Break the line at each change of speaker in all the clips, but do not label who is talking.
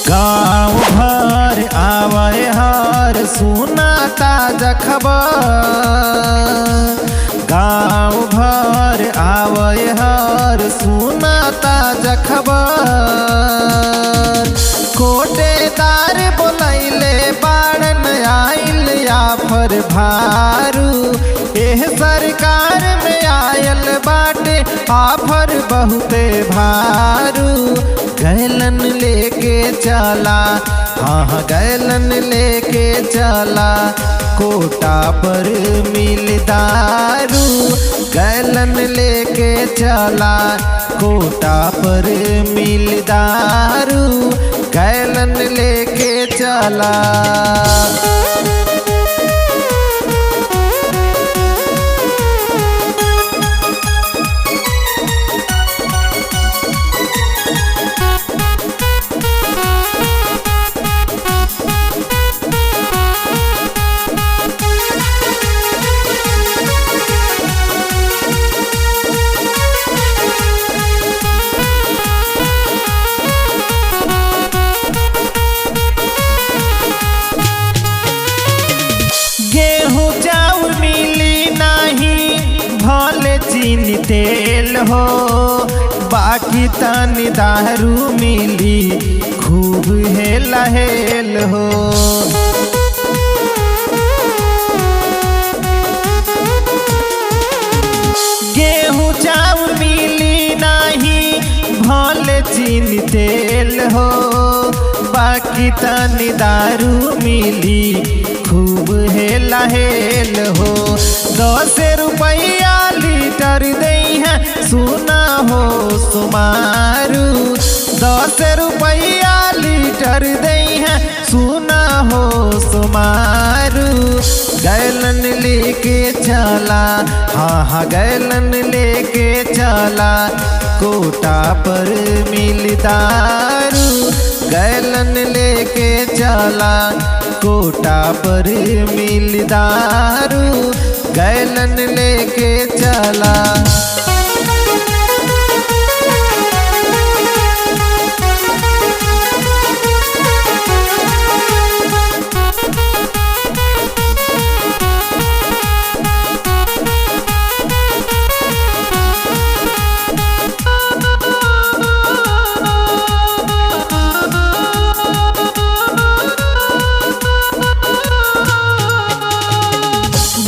गाँव भर आवे हर सुना ताजा खबर। गाँव भर आवे हर सुना ताजा खबर। कोटेदार बोलैले बाड़न आइल आफर भारू। एह सरकार में आयल बाटे आफर बहुते भारू। गैलन लेके चला, हाँ गैलन लेके चला, कोटा पर मिल दारू। गैलन लेके चला, कोटा पर मिल दारू। गैलन लेके चला। गेहूँ चाउर मिली नहीं भले चीनी तेल हो। बाकी तनी दारू मिली खूब हेल हेल हो। गेहूँ चाउर मिली नहीं भले चीनी तेल हो। बाकी तनी दारू मिली खूब हेल हेल हो। 10 रुपया लीटर दई है सुना हो सुमारू। 10 रुपया लीटर दई है सुना हो सुमारू। गैलन लेके चला, हाँ गैलन लेके चला, कोटा पर मिल दारू। गैलन लेके चला, कोटा पर मिल दारू। गैलन लेके चला।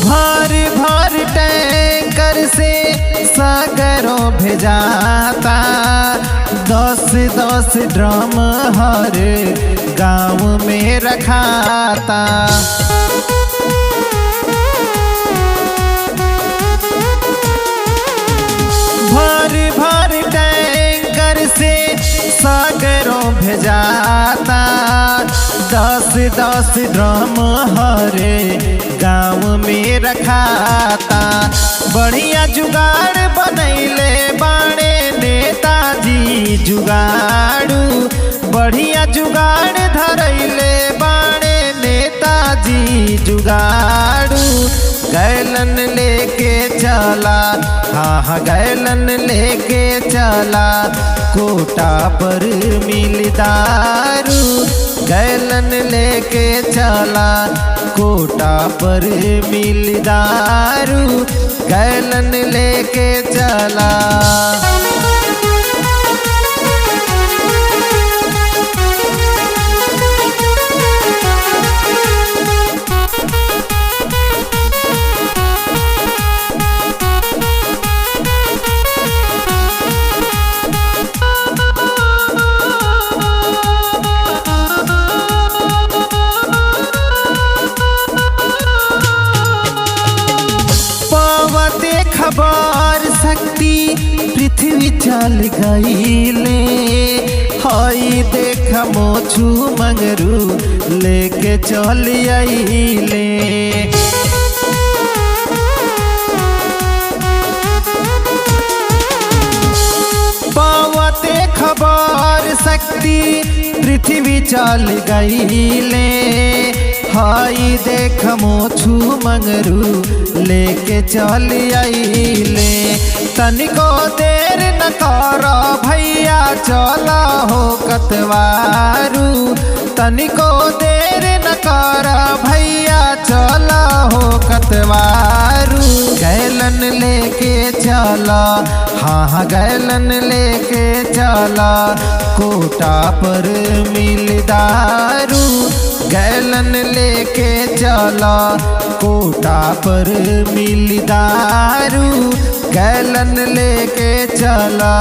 भर भर टैंकर से सागरों भेजाता। 10-10 ड्रम हर गांव में रखाता। भर भर टैंकर से सागरों भेजाता। 10-10 ड्रम हरे गाँव में रखाता। बढ़िया जुगाड़ बनैले बाणे नेताजी जुगाड़ू। बढ़िया जुगाड़ धरैले बाणे नेताजी जुगाड़ू। गैलन लेके चला, हाँ गैलन लेके चला, कोटा पर मिल दारू। गैलन लेके चला, कोटा पर मिल दारू। गैलन लेके चला। खबर शक्ति पृथ्वी चल गईले। हई देख मोछू मंगरू लेके चल आइले। पावते खबर शक्ति पृथ्वी चल गईले। हई देख मोछू मंगरू लेके चल आइले। तनिको देर न कर भैया चला हो कतवारू, तनिको देर न कर भैया चला हो कतवारू। गैलन लेके चला, हाँ गैलन लेके चला, कोटा पर मिल दारू। गैलन लेके चला, कोटा पर मिल दारू, गैलन लेके चला।